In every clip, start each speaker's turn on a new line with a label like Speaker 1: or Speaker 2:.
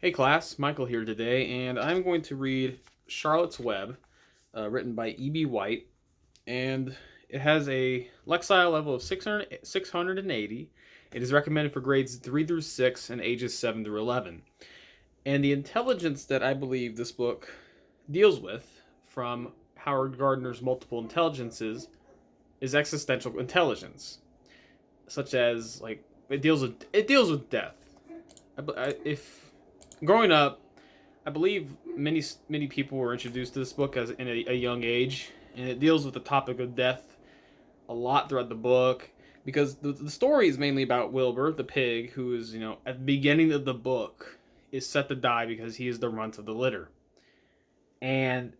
Speaker 1: Hey class, Michael here today, and I'm going to read Charlotte's Web, written by E.B. White, and it has a Lexile level of 680. It is recommended for grades 3 through 6 and ages 7 through 11. And the intelligence that I believe this book deals with from Howard Gardner's Multiple Intelligences is existential intelligence, such as it deals with death. If growing up, I believe many people were introduced to this book as in a young age, and it deals with the topic of death a lot throughout the book because the story is mainly about Wilbur the pig, who is at the beginning of the book is set to die because he is the runt of the litter, and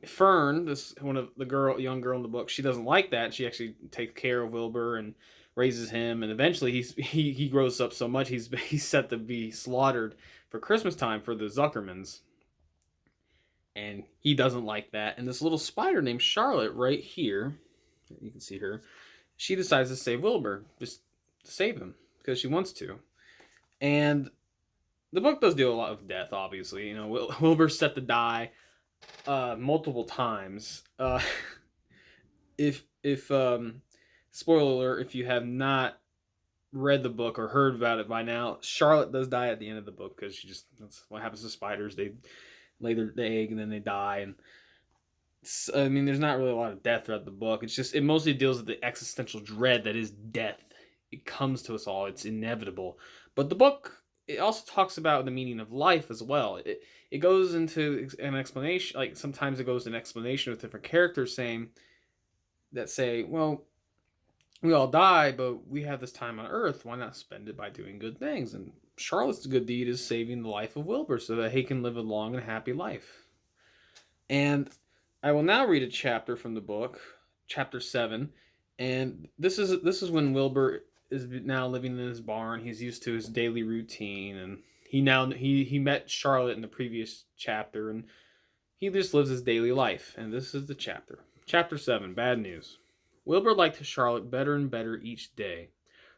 Speaker 1: Fern, this one of the young girl in the book, she doesn't like that. She actually takes care of Wilbur and raises him, and eventually he grows up so much he's set to be slaughtered for Christmas time for the Zuckermans, and he doesn't like that. And this little spider named Charlotte, right here, you can see her, she decides to save Wilbur, just to save him because she wants to. And the book does deal a lot of death, obviously. Wilbur's set to die multiple times. If spoiler alert, if you have not read the book or heard about it by now, Charlotte does die at the end of the book because that's what happens to spiders. They lay their egg and then they die. And there's not really a lot of death throughout the book. It mostly deals with the existential dread that is death. It comes to us all. It's inevitable. But the book, it also talks about the meaning of life as well. It goes into an explanation, like sometimes it goes to an explanation with different characters say, well, we all die, but we have this time on Earth. Why not spend it by doing good things? And Charlotte's good deed is saving the life of Wilbur so that he can live a long and happy life. And I will now read a chapter from the book, Chapter VII, and this is when Wilbur is now living in his barn. He's used to his daily routine, and he met Charlotte in the previous chapter, and he just lives his daily life. And this is the chapter. Chapter 7, Bad News. Wilbur liked Charlotte better and better each day.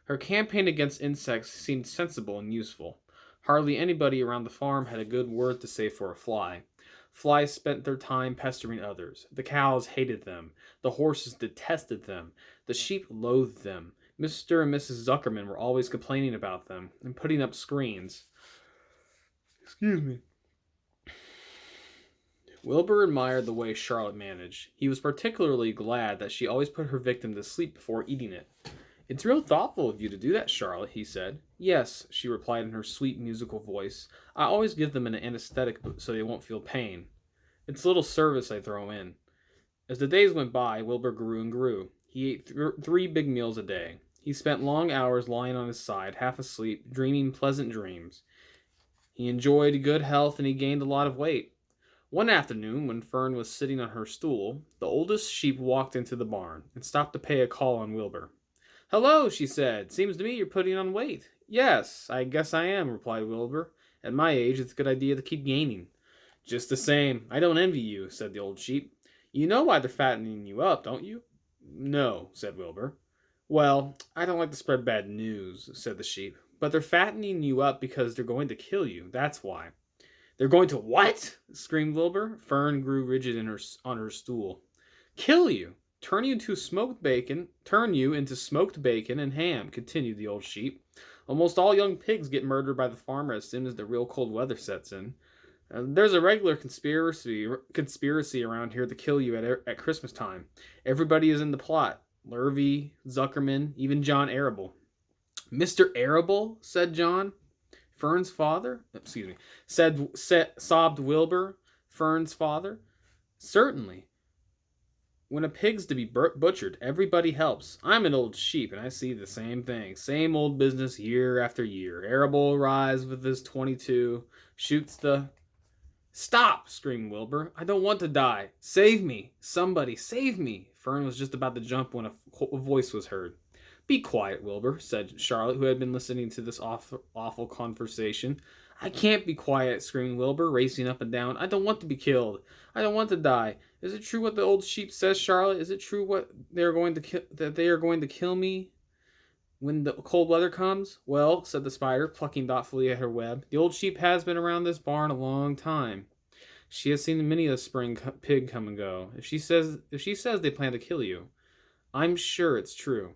Speaker 1: Her campaign against insects seemed sensible and useful. Hardly anybody around the farm had a good word to say for a fly. Flies spent their time pestering others. The cows hated them. The horses detested them. The sheep loathed them. Mr. and Mrs. Zuckerman were always complaining about them and putting up screens. Excuse me. Wilbur admired the way Charlotte managed. He was particularly glad that she always put her victim to sleep before eating it. "It's real thoughtful of you to do that, Charlotte," he said. "Yes," she replied in her sweet musical voice. "I always give them an anesthetic so they won't feel pain. It's a little service I throw in." As the days went by, Wilbur grew and grew. He ate 3 big meals a day. He spent long hours lying on his side, half asleep, dreaming pleasant dreams. He enjoyed good health and he gained a lot of weight. One afternoon, when Fern was sitting on her stool, the oldest sheep walked into the barn and stopped to pay a call on Wilbur. "Hello," she said. "Seems to me you're putting on weight." "Yes, I guess I am," replied Wilbur. "At my age, it's a good idea to keep gaining." "Just the same, I don't envy you," said the old sheep. "You know why they're fattening you up, don't you?" "No," said Wilbur. "Well, I don't like to spread bad news," said the sheep. "But they're fattening you up because they're going to kill you. That's why." "They're going to what?" screamed Wilbur. Fern grew rigid on her stool. "Kill you. Turn you into smoked bacon and ham," continued the old sheep. "Almost all young pigs get murdered by the farmer as soon as the real cold weather sets in. There's a regular conspiracy around here to kill you at Christmas time. Everybody is in the plot. Lurvy, Zuckerman, even John Arable." "Mr. Arable?" said John. Fern's father? Excuse me. Sobbed Wilbur. Fern's father? "Certainly. When a pig's to be butchered, everybody helps. I'm an old sheep, and I see the same thing. Same old business year after year. Arable arrives with his .22, shoots the... "Stop!" screamed Wilbur. "I don't want to die. Save me! Somebody, save me!" Fern was just about to jump when a voice was heard. "Be quiet, Wilbur," said Charlotte, who had been listening to this awful conversation. "I can't be quiet," screamed Wilbur, racing up and down. "I don't want to be killed. I don't want to die. Is it true what the old sheep says, Charlotte? Is it true that they are going to kill me?" when the cold weather comes? Well, said the spider, plucking thoughtfully at her web, the old sheep has been around this barn a long time. She has seen many a spring pig come and go. If she says they plan to kill you, I'm sure it's true.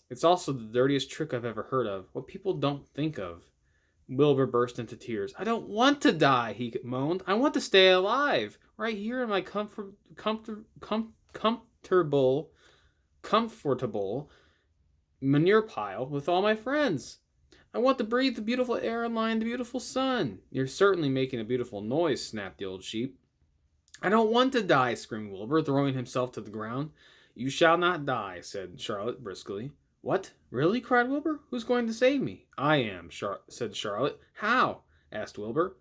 Speaker 1: It's also the dirtiest trick I've ever heard of. What people don't think of. Wilbur burst into tears. I don't want to die, he moaned. I want to stay alive, right here in my comfortable manure pile with all my friends. I want to breathe the beautiful air and lie in the beautiful sun. You're certainly making a beautiful noise, snapped the old sheep. I don't want to die, screamed Wilbur, throwing himself to the ground. You shall not die, said Charlotte briskly. What? Really? Cried Wilbur. Who's going to save me? I am, said Charlotte. How? Asked Wilbur.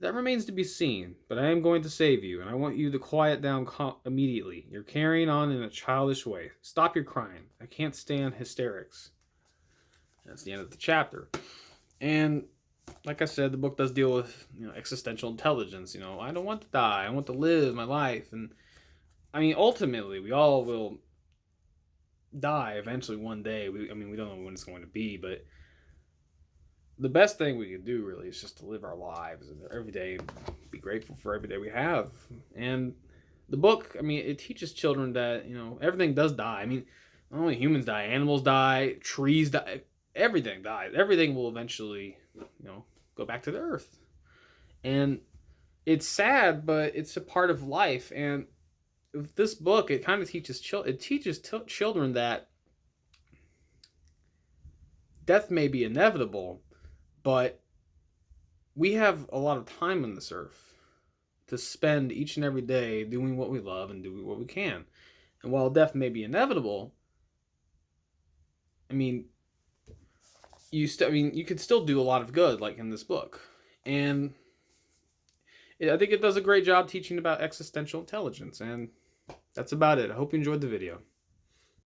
Speaker 1: That remains to be seen, but I am going to save you, and I want you to quiet down immediately. You're carrying on in a childish way. Stop your crying. I can't stand hysterics. That's the end of the chapter. And like I said, the book does deal with, existential intelligence. I don't want to die. I want to live my life. And I mean, ultimately, we all will die eventually one day. We don't know when it's going to be, but the best thing we can do really is just to live our lives and every day be grateful for every day we have. And the book, it teaches children that, everything does die. Not only humans die, animals die, trees die, everything dies. Everything will eventually, go back to the earth. And it's sad, but it's a part of life. And with this book, it kind of teaches children that death may be inevitable, but we have a lot of time on this earth to spend each and every day doing what we love and doing what we can. And while death may be inevitable, you could still do a lot of good, like in this book. And I think it does a great job teaching about existential intelligence. And that's about it. I hope you enjoyed the video.